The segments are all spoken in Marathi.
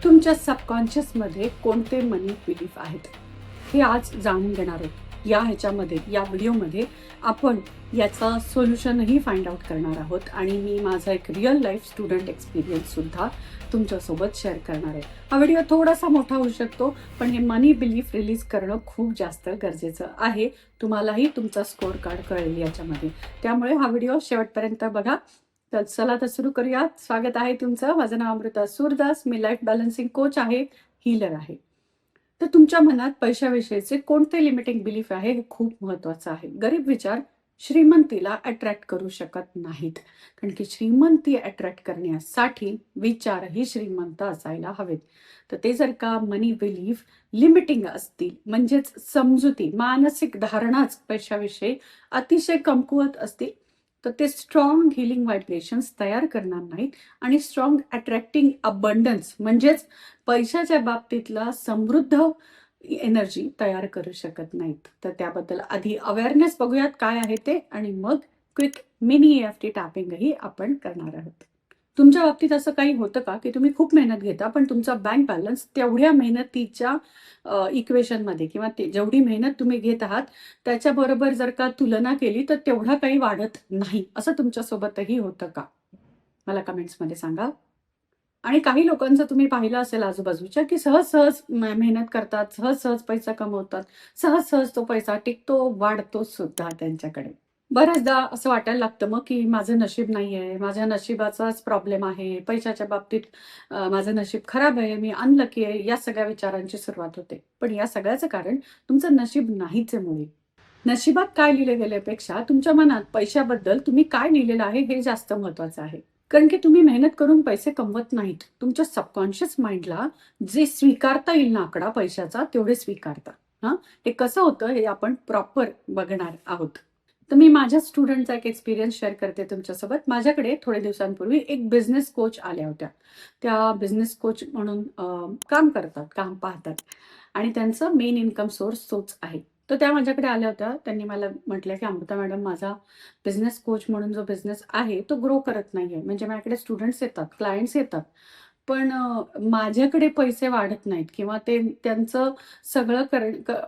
तुमच्या सबकॉन्शियसमध्ये कोणते मनी बिलीफ आहेत हे आज जाणून घेणार आहोत. या व्हिडिओमध्ये आपण याचं सोल्युशनही फाइंड आउट करणार आहोत आणि मी माझा एक रिअल लाईफ स्टुडंट एक्सपिरियन्स सुद्धा तुमच्यासोबत शेअर करणार आहे. हा व्हिडिओ थोडासा मोठा होऊ शकतो, पण हे मनी बिलीफ रिलीज करणं खूप जास्त गरजेचं आहे. तुम्हालाही तुमचा स्कोर कार्ड कळेल याच्यामध्ये, त्यामुळे हा व्हिडिओ शेवटपर्यंत बघा. तर चला तर सुरू करूया. स्वागत आहे तुमचं. माझं नाव अमृता सूरदास. मी लाईफ बॅलन्सिंग कोच आहे, हीलर आहे. तर तुमच्या मनात पैशाविषयीचे कोणते लिमिटिंग बिलीफ आहे हे खूप महत्वाचं आहे. गरीब विचार श्रीमंतीला अट्रॅक्ट करू शकत नाहीत, कारण की श्रीमंती अट्रॅक्ट करण्यासाठी विचारही श्रीमंत असायला हवेत. तर ते जर का मनी बिलीफ लिमिटिंग असतील, म्हणजेच समजुती, मानसिक धारणाच पैशाविषयी अतिशय कमकुवत असतील, तर ते स्ट्रॉंग हिलिंग व्हायब्रेशन्स तयार करणार नाहीत आणि स्ट्रॉंग अट्रॅक्टिंग अबंडन्स म्हणजेच पैशाच्या बाबतीतला समृद्ध एनर्जी तयार करू शकत नाहीत. तर त्याबद्दल आधी अवेअरनेस बघूयात काय आहे ते, आणि मग क्विक मिनी EFT टॅपिंगही आपण करणार आहोत. तुमच्या बाबतीत असं काही होतं का की तुम्ही खूप मेहनत घेता, पण तुमचा बँक बॅलन्स तेवढ्या मेहनतीच्या इक्वेशनमध्ये किंवा जेवढी मेहनत तुम्ही घेत आहात त्याच्याबरोबर जर का तुलना केली तर तेवढा काही वाढत नाही, असं तुमच्यासोबतही होतं का? मला कमेंट्समध्ये सांगा. आणि काही लोकांचं तुम्ही पाहिलं असेल आजूबाजूच्या, की सहज-सहज मेहनत करतात, सहज-सहज पैसा कमवतात, सहज-सहज तो पैसा टिकतो, वाढतो सुद्धा त्यांच्याकडे. बऱ्याचदा असं वाटायला लागतं मग, की माझं नशीब नाहीये, माझ्या नशिबाचाच प्रॉब्लेम आहे, पैशाच्या बाबतीत माझं नशीब खराब आहे, मी अनलकी आहे, या सगळ्या विचारांची सुरुवात होते. पण या सगळ्याचं कारण तुमचं नशीब नाहीच आहे मुळी. नशिबात काय लिहिले गेल्यापेक्षा तुमच्या मनात पैशाबद्दल तुम्ही काय लिहिलेलं आहे हे जास्त महत्वाचं आहे. कारण की तुम्ही मेहनत करून पैसे कमवत नाहीत. तुमच्या सबकॉन्शियस माइंडला जे स्वीकारता येईल ना आकडा पैशाचा, तेवढे स्वीकारता. हां, हे कसं होतं हे आपण प्रॉपर बघणार आहोत. तर मी माझ्या स्टुडंटचा एक एक्सपिरियन्स शेअर करते तुमच्यासोबत. माझ्याकडे थोडे दिवसांपूर्वी एक बिझनेस कोच आल्या होत्या. त्या बिझनेस कोच म्हणून काम करतात, काम पाहतात आणि त्यांचं मेन इन्कम सोर्स तोच आहे. तर त्या माझ्याकडे आल्या होत्या. त्यांनी मला म्हटलं, की "अमृता मॅडम, माझा बिझनेस कोच म्हणून जो बिझनेस आहे, तो ग्रो करत नाहीये. म्हणजे माझ्याकडे स्टुडंट्स येतात, क्लायंट्स येतात, पण माझ्याकडे पैसे वाढत नाहीत किंवा ते त्यांचं सगळं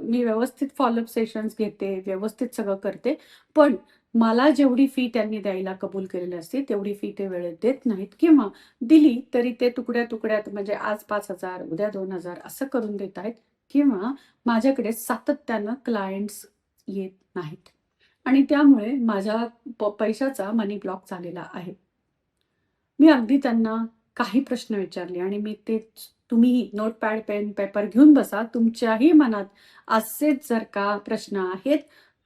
मी व्यवस्थित फॉलोअप सेशन्स घेते, व्यवस्थित सगळं करते. पण मला जेवढी फी त्यांनी द्यायला कबूल केलेली असते, तेवढी फी ते वेळेत देत नाहीत किंवा दिली तरी ते तुकड्या-तुकड्यात, म्हणजे आज 5,000 उद्या 2,000 असं करून देत आहेत किंवा माझ्याकडे सातत्यानं क्लायंट्स येत नाहीत आणि त्यामुळे माझ्या पैशाचा मनी ब्लॉक झालेला आहे." मी अगदी त्यांना काही प्रश्न विचारले आणि मी ते तुम्हीही नोटपॅड, पेन, पेपर घेऊन बसा. तुमच्याही मनात असेच जर का प्रश्न आहेत,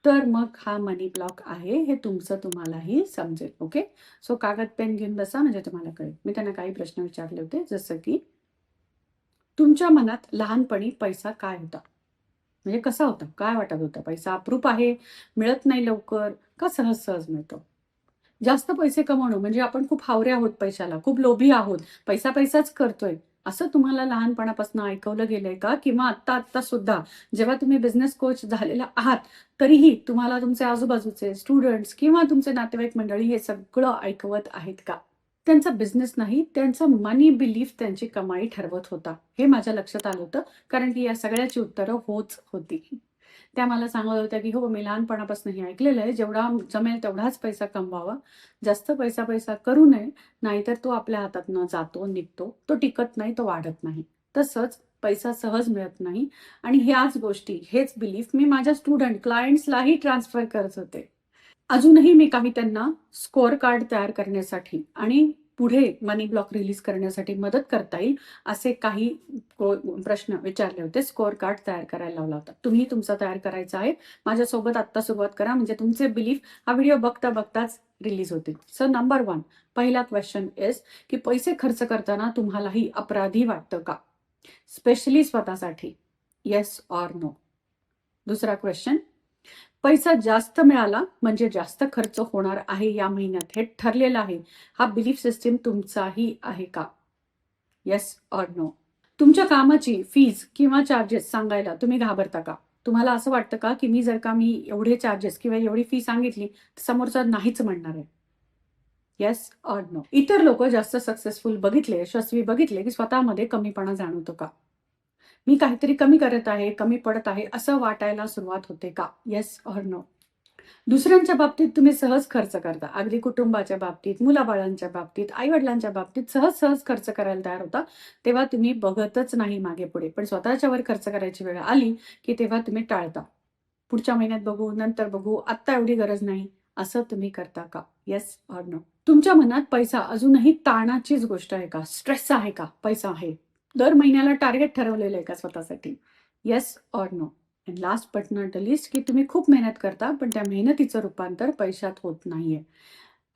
तर मग हा मनी ब्लॉक आहे हे तुमचं तुम्हालाही समजेल. ओके. सो कागद, पेन घेऊन बसा, म्हणजे तुम्हाला कळेल. मी त्यांना काही प्रश्न विचारले होते, जसं की तुमच्या मनात लहानपणी पैसा काय होता? म्हणजे कसा होता? काय वाटत होतं? पैसा अप्रूप आहे, मिळत नाही लवकर, का सहज-सहज मिळतो? जास्त पैसे कमवणं म्हणजे आपण खूप हावरे आहोत पैशाला, खूप लोभी आहोत, पैसा-पैसाच करतोय, असं तुम्हाला लहानपणापासून ऐकवलं गेलंय का? किंवा आत्ता-आत्ता सुद्धा जेव्हा तुम्ही बिझनेस कोच झालेला आहात, तरीही तुम्हाला तुमचे आजूबाजूचे स्टुडंट्स किंवा तुमचे नातेवाईक मंडळी हे सगळं ऐकवत आहेत का? त्यांचा बिझनेस नाही, त्यांचा मनी बिलीफ त्यांची कमाई ठरवत होता. हे माझ्या लक्षात आलं होतं, कारण की या सगळ्याची उत्तरं होच होती. त्या मला सांगत होत्या, की "हो, मी लहानपणापासून हे ऐकलेलं आहे, जेवढा जमेल तेवढाच पैसा कमवावा. जास्त पैसा करू नये, नाहीतर तो आपल्या हातातनं जातो, निघतो. तो टिकत नाही, तो वाढत नाही. तसंच पैसा सहज मिळत नाही." आणि ह्याच गोष्टी, हेच बिलीफ मी माझ्या स्टुडंट, क्लायंट्सलाही ट्रान्सफर करत होते. अजूनही मी काही त्यांना स्कोअर कार्ड तयार करण्यासाठी आणि पुढे मनी ब्लॉक रिलीज करण्यासाठी मदत करता येईल असे काही प्रश्न विचारले होते. स्कोअर कार्ड तयार करायला लावला होता. तुम्ही तुमचा तयार करायचा आहे. माझ्यासोबत आत्ता सुरुवात करा, म्हणजे तुमचे बिलीफ हा व्हिडिओ बघता-बघताच रिलीज होतील. सो नंबर 1, पहिला क्वेशन इज, की पैसे खर्च करताना तुम्हालाही अपराधी वाटतं का? स्पेशली स्वतःसाठी. Yes or no? दुसरा क्वेशन, पैसा जास्त मिळाला म्हणजे जास्त खर्च होणार आहे या महिन्यात, हे ठरलेलं आहे. हा बिलीफ सिस्टम तुमचाही आहे का? Yes or no? तुमच्या कामाची फीज किंवा चार्जेस सांगायला तुम्ही घाबरता का? तुम्हाला असं वाटतं का, की मी एवढे चार्जेस किंवा एवढी फी सांगितली, तर समोरचा नाहीच म्हणणार आहे? Yes or no. इतर लोक जास्त सक्सेसफुल बघितले, यशस्वी बघितले की स्वतःमध्ये कमीपणा जाणवतो का? मी काहीतरी कमी करत आहे, कमी पडत आहे असं वाटायला सुरुवात होते का? Yes or no. दुसऱ्यांच्या बाबतीत तुम्ही सहज खर्च करता. अगदी कुटुंबाच्या बाबतीत, मुलाबाळांच्या बाबतीत, आई-वडिलांच्या बाबतीत सहज-सहज खर्च करायला तयार होता. तेव्हा तुम्ही बघतच नाही मागे-पुढे. पण स्वतःच्यावर खर्च करायची वेळ आली, की तेव्हा तुम्ही टाळता. पुढच्या महिन्यात बघू, नंतर बघू, आत्ता एवढी गरज नाही, असं तुम्ही करता का? Yes or no. तुमच्या मनात पैसा अजूनही ताणाचीच गोष्ट आहे का? स्ट्रेस आहे का? पैसा आहे. दर महिन्याला टार्गेट ठरवलेलं आहे का स्वतःसाठी? Yes or no. And last but not the least की तुम्ही खूप मेहनत करता, पण त्या मेहनतीचं रूपांतर पैशात होत नाहीये.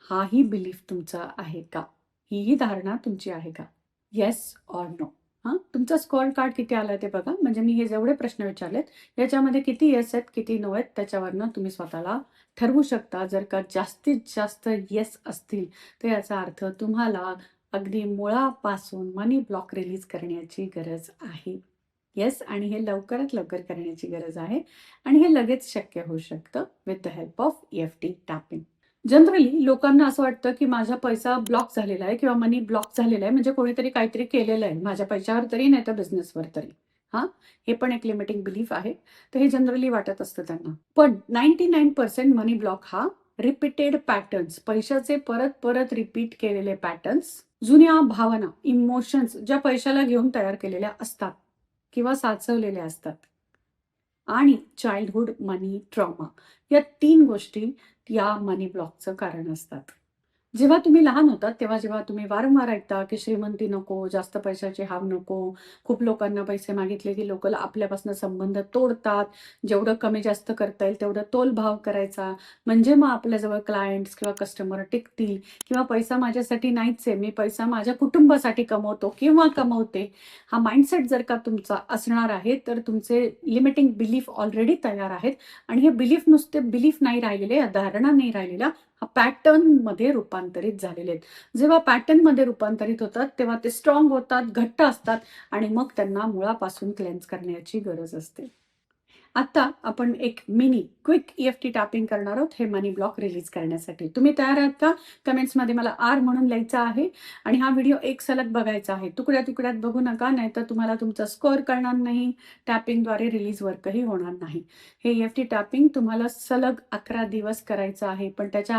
हाही बिलीफ तुमचा आहे का? हीही धारणा तुमची आहे का? Yes or no. हां, तुमचा स्कोर कार्ड किती आलाय ते बघा. म्हणजे मी हे जेवढे प्रश्न विचारलेत, याच्यामध्ये किती येस आहेत, किती नो आहेत, त्याच्यावरनं तुम्ही स्वतःला ठरवू शकता. जर का जास्तीत जास्त येस असतील, तर याचा अर्थ तुम्हाला अगदी मुळापासून मनी ब्लॉक रिलीज करण्याची गरज आहे. येस आणि हे लवकरात लवकर करण्याची गरज आहे आणि हे लगेच शक्य होऊ शकतं with the help of EFT tapping. Generally लोकांना असं वाटतं, की माझा पैसा ब्लॉक झालेला आहे किंवा मनी ब्लॉक झालेला आहे म्हणजे कोणीतरी काहीतरी केलेलं आहे माझ्या पैशावर तरी, नाही तर बिझनेसवर तरी. हां, हे पण एक लिमिटिंग बिलीफ आहे. तर हे जनरली वाटत असतं त्यांना. पण 99% मनी ब्लॉक हा रिपीटेड पॅटर्न्स, पैशाचे परत-परत रिपीट केलेले पॅटर्न्स, जुन्या भावना, इमोशन्स ज्या पैशाला घेऊन तयार केलेल्या असतात किंवा साचवलेल्या असतात आणि चाइल्डहुड मनी ट्रॉमा या 3 गोष्टी या मनी ब्लॉकचं कारण असतात. जेव्हा तुम्ही लहान होतात, तेव्हा जेव्हा तुम्ही वारंवार ऐकता, की श्रीमंती नको, जास्त पैशाची हाव नको, खूप लोकांना पैसे मागितले, की लोकं आपल्यापासून संबंध तोडतात. जेवढं कमी जास्त करता येईल तेवढं तोलभाव करायचा. म्हणजे मग आपल्याजवळ क्लायंट्स किंवा कस्टमर टिकतील किंवा पैसा माझ्यासाठी नाहीच आहे, मी पैसा माझ्या कुटुंबासाठी कमवतो किंवा कमवते. हा माइंडसेट जर का तुमचा असणार आहे, तर तुमचे लिमिटिंग बिलीफ ऑलरेडी तयार आहेत आणि हे बिलीफ नुसते बिलीफ नाही राहिलेले, धारणा नाही राहिलेल्या, पॅटर्नमध्ये रूपांतरित झालेले आहेत. जेव्हा पॅटर्नमध्ये रूपांतरित होतात, तेव्हा ते स्ट्राँग होतात, घट्ट असतात आणि मग त्यांना मुळापासून क्लेन्स करण्याची गरज असते. आता आपण एक मिनी क्विक EFT टॅपिंग करणार आहोत हे मनी ब्लॉक रिलीज करण्यासाठी. तुम्ही तयार आहात का? कमेंट्समध्ये मला आर म्हणून लिहायचं आहे आणि हा व्हिडिओ एक सलग बघायचा आहे. तुकड्या-तुकड्यात बघू नका, नाहीतर तुम्हाला तुमचा स्कोअर कळणार नाही. टॅपिंगद्वारे रिलीज वर्कही होणार नाही. हे EFT टॅपिंग तुम्हाला सलग 11 दिवस करायचं आहे. पण त्याच्या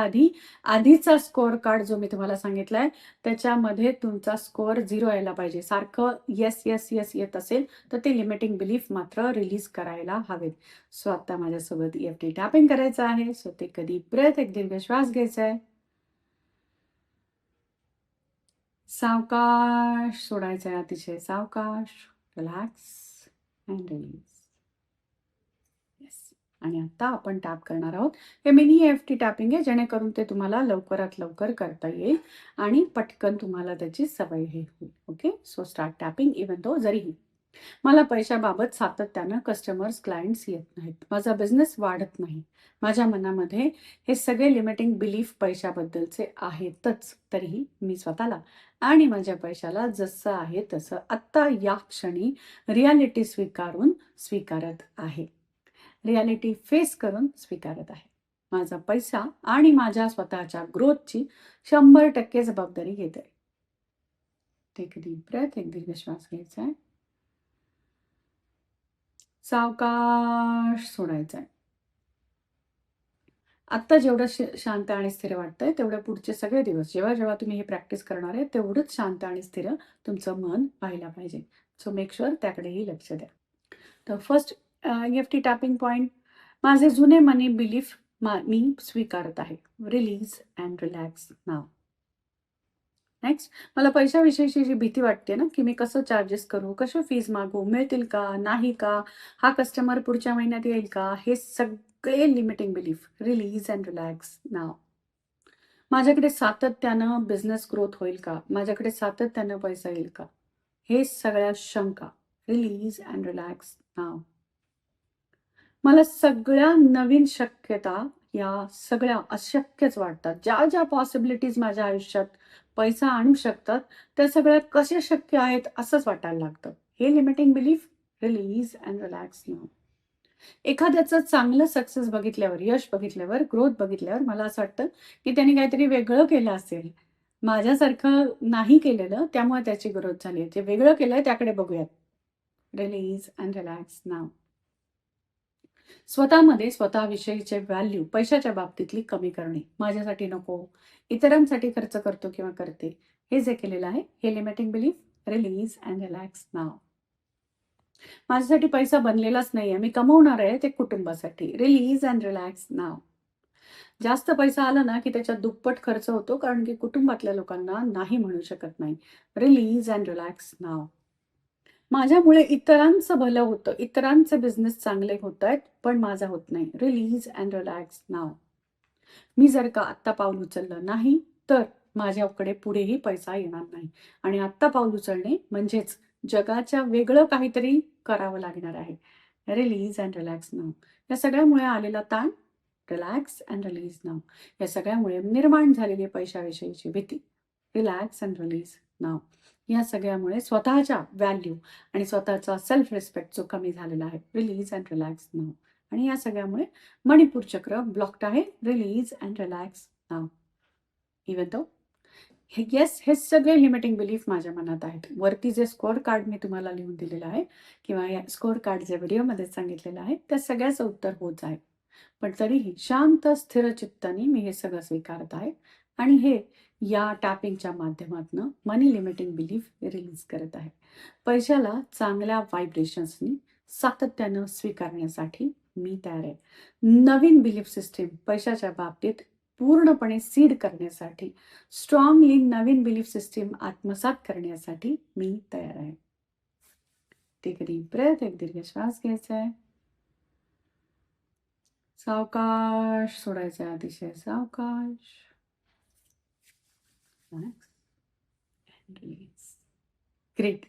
आधीचा स्कोअर कार्ड जो मी तुम्हाला सांगितलाय, त्याच्यामध्ये तुमचा स्कोअर 0 यायला पाहिजे. सारखं येस, येस, येस येत असेल, तर ते लिमिटिंग बिलीफ मात्र रिलीज करायला हवेत. सो आता माझ्यासोबत EFT टॅपिंग करायचं आहे. सो ते कधी ब्रेथ, एक दीर्घ श्वास घ्यायचा आहे. सावकाश सोडायचं आहे, अतिशय सावकाश. Relax and release. येस. आणि आता आपण टॅप करणार आहोत. हे मिनी EFT टॅपिंग आहे, जेणेकरून ते तुम्हाला लवकरात लवकर करता येईल आणि पटकन तुम्हाला त्याची सवयही होईल. Okay. So start tapping even though जरीही मला पैशाबाबत सातत्यानं कस्टमर्स, क्लायंट्स येत नाहीत. माझा बिझनेस वाढत नाही. माझ्या मनामध्ये हे सगळे लिमिटिंग बिलीफ पैशाबद्दलचे आहेतच. तरीही मी स्वतःला आणि माझ्या पैशाला जसं आहे तसं आत्ता या क्षणी रिॲलिटी स्वीकारत आहे. रिॲलिटी फेस करून स्वीकारत आहे. माझा पैसा आणि माझ्या स्वतःच्या ग्रोथची 100% जबाबदारी घेते. टेक अ डीप ब्रेथ, एक दीर्घ श्वास घ्यायचा आहे. सावकाश सोडायचं आहे. आत्ता जेवढं शांत आणि स्थिर वाटतंय, तेवढे पुढचे सगळे दिवस जेव्हा-जेव्हा तुम्ही हे प्रॅक्टिस करणार आहे, तेवढंच शांत आणि स्थिर तुमचं मन व्हायला पाहिजे. सो मेक शुअर त्याकडेही लक्ष द्या. तर फर्स्ट EFT टॅपिंग पॉइंट, माझे जुने मनी बिलीफ मी स्वीकारत आहे. Release and relax now. Next, मला पैशाविषयीची जी भीती वाटते ना, की मी कसं चार्जेस करू, कसे फीज मागू, मिळतील का, नाही का, हा कस्टमर पुढच्या महिन्यात येईल का, हे सगळे limiting belief release and relax now. माझ्याकडे सातत्यानं बिझनेस ग्रोथ होईल का, माझ्याकडे सातत्यानं पैसा येईल का, हे सगळ्या शंका रिलीज अँड रिलॅक्स नाऊ. मला सगळ्या नवीन शक्यता या सगळ्या अशक्यच वाटतात. ज्या पॉसिबिलिटीज माझ्या आयुष्यात पैसा आणू शकतात, त्या सगळ्या कशा शक्य आहेत असंच वाटायला लागतं. हे limiting belief release and relax now. एखाद्याचं चांगलं सक्सेस बघितल्यावर, यश बघितल्यावर, ग्रोथ बघितल्यावर मला असं वाटतं, की त्यांनी काहीतरी वेगळं केलं असेल. माझ्यासारखं नाही केलेलं, त्यामुळे त्याची ग्रोथ झाली आहे. जे वेगळं केलंय त्याकडे बघूयात. Release and relax now. स्वतःमध्ये स्वतःविषयीचे व्हॅल्यू पैशाच्या बाबतीतली कमी करणे. माझ्यासाठी नको, इतरांसाठी खर्च करतो किंवा करते. हे जे केलेलं आहे, हे limiting belief. Release and relax now. माझ्यासाठी पैसा बनलेलाच नाहीये. मी कमवणार आहे ते कुटुंबासाठी. Release and relax now. जास्त पैसा आला ना, की त्याच्यात दुप्पट खर्च होतो, कारण की कुटुंबातल्या लोकांना नाही म्हणू शकत नाही. Release and relax now. माझ्यामुळे इतरांचं भलं होतं, इतरांचे बिझनेस चांगले होतायत, पण माझा होत नाही. Release and relax now. मी जर का आत्ता पाऊल उचललं नाही, तर माझ्याकडे पुढेही पैसा येणार नाही. आणि आत्ता पाऊल उचलणे म्हणजेच जगाच्या वेगळं काहीतरी करावं लागणार आहे. Release and relax now. या सगळ्यामुळे आलेला ताण रिलॅक्स अँड रिलीज नाऊ. या सगळ्यामुळे निर्माण झालेली पैशाविषयीची भीती रिलॅक्स अँड रिलीज नाऊ. या सगळ्यामुळे स्वतःच्या व्हॅल्यू आणि स्वतःचा सेल्फ रिस्पेक्ट जो कमी झालेला आहे. Release and relax now. आणि या सगळ्यामुळे मणिपूर चक्र ब्लॉक्ड आहे. Release and relax now. Even though yes, हे सगळे लिमिटिंग बिलीफ माझ्या मनात आहेत. वरती जे स्कोअर कार्ड मी तुम्हाला लिहून दिलेलं आहे किंवा या स्कोअर कार्ड जे व्हिडिओमध्ये सांगितलेलं आहे, त्या सगळ्याचं उत्तर होच आहे. पण तरीही शांत स्थिर चित्ताने मी हे सगळं स्वीकारत आहे आणि हे या टॅपिंगच्या माध्यमातून मनी लिमिटिंग बिलीफ रिलीज करत आहे. पैशाला चांगल्या व्हायब्रेशन्सनी सातत्यानं स्वीकारण्यासाठी मी तयार आहे. नवीन बिलीफ सिस्टीम पैशाच्या बाबतीत पूर्णपणे सीड करण्यासाठी, स्ट्रॉंगली नवीन बिलीफ सिस्टीम आत्मसात करण्यासाठी मी तयार आहे. Take a deep breath. एक दीर्घ श्वास घ्यायचा आहे. सावकाश सोडायचं आहे, अतिशय सावकाश. ग्रेट.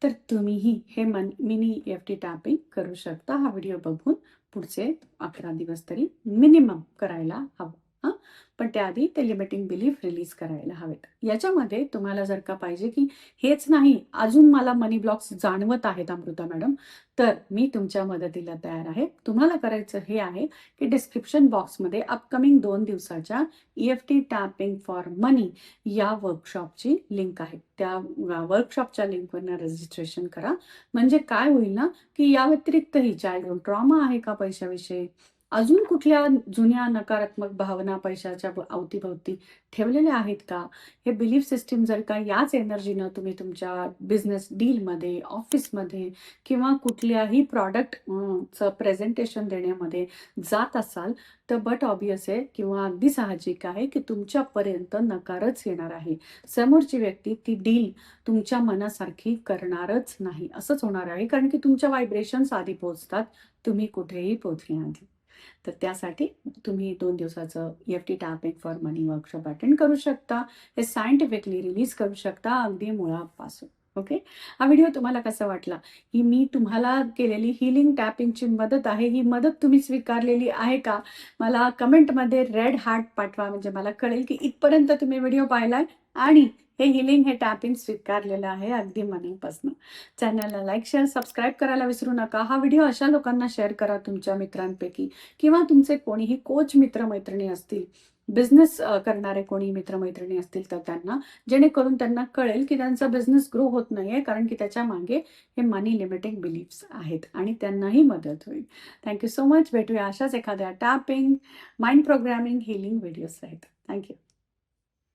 तर तुम्हीही हे मिनी EFT टॅपिंग करू शकता. हा व्हिडिओ बघून पुढचे 11 दिवस तरी मिनिमम करायला हवं. हां, पण त्याआधी ते लिमिटिंग बिलीफ रिलीज करायला हवेत. याच्यामध्ये तुम्हाला जर का पाहिजे की हेच नाही, अजून मला मनी ब्लॉक्स जाणवत आहेत अमृता मॅडम, तर मी तुमच्या मदतीला तयार आहे. तुम्हाला करायचं हे आहे की डिस्क्रिप्शन बॉक्समध्ये अपकमिंग 2 दिवसाच्या EFT टॅपिंग फॉर मनी या वर्कशॉपची लिंक आहे. त्या वर्कशॉपच्या लिंकवरनं रजिस्ट्रेशन करा. म्हणजे काय होईल ना, की या व्यतिरिक्तही चाइल्डहुड ट्रॉमा आहे का पैशाविषयी, अजून कुठल्या जुन्या नकारात्मक भावना पैशाच्या अवतीभवती ठेवलेल्या आहेत का? हे बिलीफ सिस्टीम जर का याच एनर्जीनं तुम्ही तुमच्या बिझनेस डीलमध्ये, ऑफिसमध्ये किंवा कुठल्याही प्रॉडक्ट चं प्रेझेंटेशन देण्यामध्ये जात असाल, तर बट ऑब्व्हियस आहे किंवा अगदी साहजिक आहे की तुमच्यापर्यंत नकारच येणार आहे. समोरची व्यक्ती ती डील तुमच्या मनासारखी करणारच नाही. असंच होणार आहे, कारण की तुमच्या व्हायब्रेशन्स आधी पोहोचतात, तुम्ही कुठेही पोहोचण्याआधी. तर त्यासाठी तुम्ही 2 दिवसाचं EFT tapping for money workshop attend करू शकता. हे सायंटिफिकली रिलीज करू शकता अगदी मुळापासून. ओके. हा व्हिडिओ तुम्हाला कसा वाटला? ही मी तुम्हाला केलेली हीलिंग टॅपिंगची मदत आहे. ही मदत तुम्ही स्वीकारलेली आहे का? मला कमेंटमध्ये रेड हार्ट पाठवा, म्हणजे मला कळेल की इथपर्यंत तुम्ही व्हिडिओ पाहिलाय आणि हे हीलिंग, हे टॅपिंग स्वीकारलेलं आहे अगदी मनापासून. चॅनलला लाईक, शेअर, सबस्क्राईब करायला विसरू नका. हा व्हिडिओ अशा लोकांना शेअर करा तुमच्या मित्रांपैकी किंवा तुमचे कोणीही कोच मित्र-मैत्रिणी असतील, बिझनेस करणारे कोणी मित्र-मैत्रिणी असतील तर त्यांना, जेणेकरून त्यांना कळेल की त्यांचा बिझनेस ग्रो होत नाहीये, कारण की त्याच्या मागे हे मनी लिमिटिंग बिलीफ्स आहेत आणि त्यांनाही मदत होईल. Thank so much. भेटूया अशाच एखाद्या tapping, mind programming, healing videos आहेत. थँक